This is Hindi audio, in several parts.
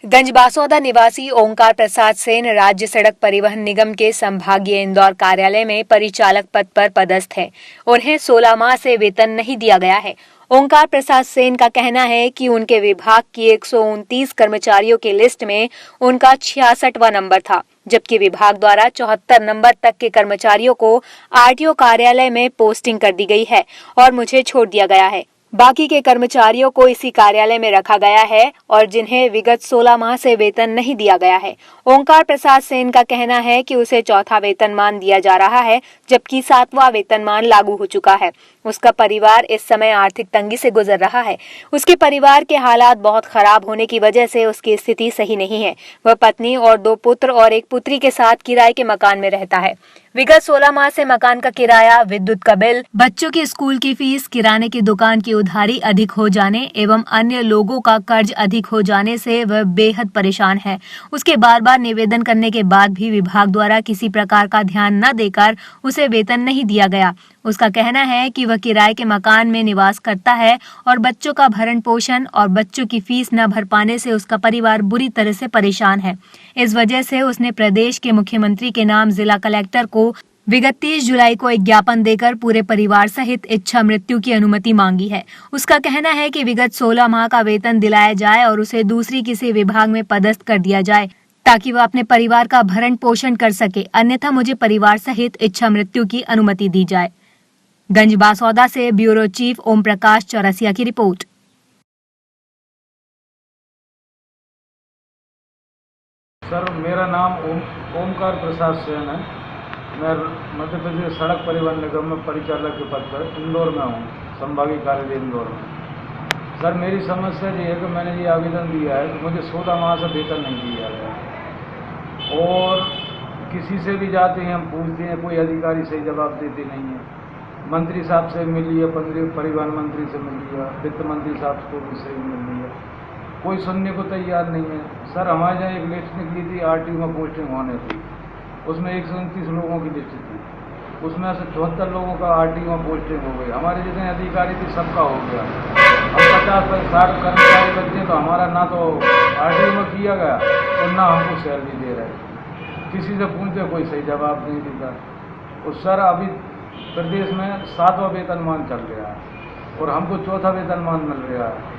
गंजबासौदा निवासी ओंकार प्रसाद सेन राज्य सड़क परिवहन निगम के संभागीय इंदौर कार्यालय में परिचालक पद पर पदस्थ है। उन्हें 16 माह से वेतन नहीं दिया गया है। ओंकार प्रसाद सेन का कहना है कि उनके विभाग की 129 कर्मचारियों की लिस्ट में उनका 66वां नंबर था, जबकि विभाग द्वारा 74 नंबर तक के कर्मचारियों को आरटीओ कार्यालय में पोस्टिंग कर दी गई है और मुझे छोड़ दिया गया है। बाकी के कर्मचारियों को इसी कार्यालय में रखा गया है और जिन्हें विगत 16 माह से वेतन नहीं दिया गया है। ओंकार प्रसाद सेन का कहना है कि उसे चौथा वेतनमान दिया जा रहा है, जबकि 7वां वेतनमान लागू हो चुका है। उसका परिवार इस समय आर्थिक तंगी से गुजर रहा है। उसके परिवार के हालात बहुत खराब होने की वजह से उसकी स्थिति सही नहीं है। वह पत्नी और 2 पुत्र और एक पुत्री के साथ किराए के मकान में रहता है। विगत 16 माह से मकान का किराया, विद्युत का बिल, बच्चों की स्कूल की फीस, किराने की दुकान की उधारी अधिक हो जाने एवं अन्य लोगों का कर्ज अधिक हो जाने से वह बेहद परेशान है। उसके बार बार निवेदन करने के बाद भी विभाग द्वारा किसी प्रकार का ध्यान न देकर उसे वेतन नहीं दिया गया। उसका कहना है कि वह किराए के मकान में निवास करता है और बच्चों का भरण पोषण और बच्चों की फीस न भर पाने से उसका परिवार बुरी तरह से परेशान है। इस वजह से उसने प्रदेश के मुख्यमंत्री के नाम जिला कलेक्टर को विगत 30 जुलाई को एक ज्ञापन देकर पूरे परिवार सहित इच्छा मृत्यु की अनुमति मांगी है। उसका कहना है कि विगत 16 माह का वेतन दिलाया जाए और उसे दूसरी किसी विभाग में पदस्थ कर दिया जाए ताकि वह अपने परिवार का भरण पोषण कर सके, अन्यथा मुझे परिवार सहित इच्छा मृत्यु की अनुमति दी जाए। गंजबासौदा से ब्यूरो चीफ ओम प्रकाश चौरसिया की रिपोर्ट। सर, मेरा नाम ओमकार प्रसाद सेन है। मैं मध्य प्रदेश सड़क परिवहन निगम में परिचालक के पद पर इंदौर में हूँ, संभागीय कार्यालय इंदौर में। सर, मेरी समस्या ये है कि मैंने ये आवेदन दिया है कि मुझे 16 माह से वेतन नहीं दिया गया और किसी से भी जाते हैं हम पूछते हैं, कोई अधिकारी सही जवाब देते नहीं है। मंत्री साहब से मिल लिया, परिवहन मंत्री से मिल लिया, वित्त मंत्री साहब को भी सही मिल लिया, कोई सुनने को तैयार नहीं है। सर, हमारे यहाँ एक लिस्ट निकली थी आरटीओ में पोस्टिंग होने की, उसमें 129 लोगों की लिस्ट थी, उसमें से 74 लोगों का आरटीओ में पोस्टिंग हो गई। हमारे जितने अधिकारी थे सबका हो गया। हम 50-60 कर्मचारी बच्चे, तो हमारा ना तो आरटीओ में किया गया और ना हमको सैलरी दे रहे। किसी से पूछते कोई सही जवाब नहीं देता। और सर, अभी प्रदेश में 7वां वेतनमान चल रहा है और हमको चौथा वेतनमान मिल रहा है।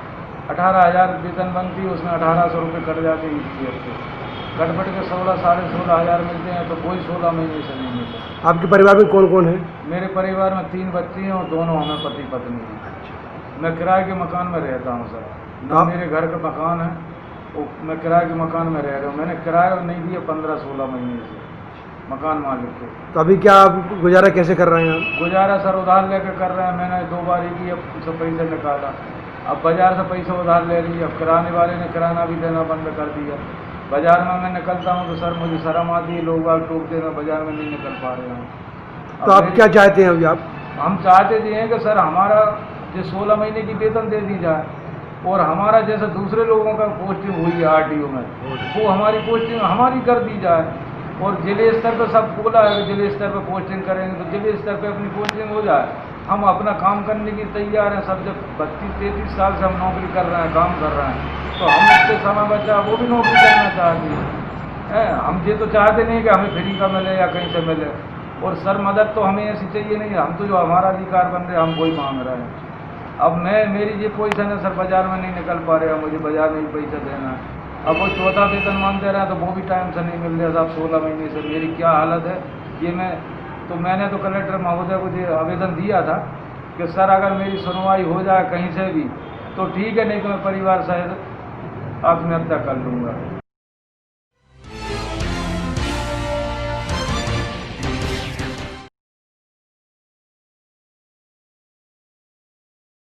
18,000 वेतन बनती है, उसमें 1,800 रुपये कट जाते हैं ईपीएफ से। कटपट के 16-16.5 हज़ार मिलते हैं, तो कोई 16 महीने से नहीं मिलते। आपके परिवार में कौन कौन है? मेरे परिवार में 3 बच्चे हैं और दोनों हमें पति पत्नी हैं। मैं किराए के मकान में रहता हूँ सर, ना मेरे घर का मकान है, और मैं किराए के मकान में रह रहा हूँ। मैंने किराया नहीं दिया 15-16 महीने से मकान मालिक को। तो अभी क्या आप गुजारा कैसे कर रहे हैं आप? गुजारा सर उधार लेकर कर रहे हैं। मैंने 2 बार EPF से पैसा निकाला, अब बाजार से पैसा उधार ले लिया। अब किराने वाले ने किराना भी देना बंद कर दिया। बाजार में मैं निकलता हूँ तो सर मुझे शर्म आती है, लोग बाग टोकते हैं, बाजार में नहीं निकल पा रहे हैं। तो आप क्या चाहते हैं अभी आप? हम चाहते थे हैं कि सर हमारा जो 16 महीने की वेतन दे दी जाए और हमारा जैसे दूसरे लोगों का पोस्टिंग हुई है आरटीओ में, वो हमारी पोस्टिंग हमारी कर दी जाए। और जिले स्तर पर सब बोला है कि जिले स्तर पर पोस्टिंग करेंगे, तो जिले स्तर पर अपनी पोस्टिंग हो जाए। हम अपना काम करने की तैयार हैं सब। जब 32-33 साल से हम नौकरी कर रहे हैं, काम कर रहे हैं, तो हम इससे समय बचा वो भी नौकरी करना चाहते हैं। हम ये तो चाहते नहीं कि हमें फ्री का मिले या कहीं से मिले। और सर, मदद तो हमें ऐसी चाहिए नहीं, हम तो जो हमारा अधिकार बन रहे हैं हम वही मांग रहे हैं। अब मेरी ये पोजीशन है सर, बाजार में नहीं निकल पा रहे हैं, मुझे बाजार में ही पैसा देना है। अब वो चौथा वेतनमान दे रहा है तो वो भी टाइम से नहीं मिल रहा साहब 16 महीने से। मेरी क्या हालत है ये मैंने तो कलेक्टर महोदय को आवेदन दिया था कि सर अगर मेरी सुनवाई हो जाए कहीं से भी तो ठीक है, नहीं तो मैं परिवार सहित आत्महत्या कर लूँगा।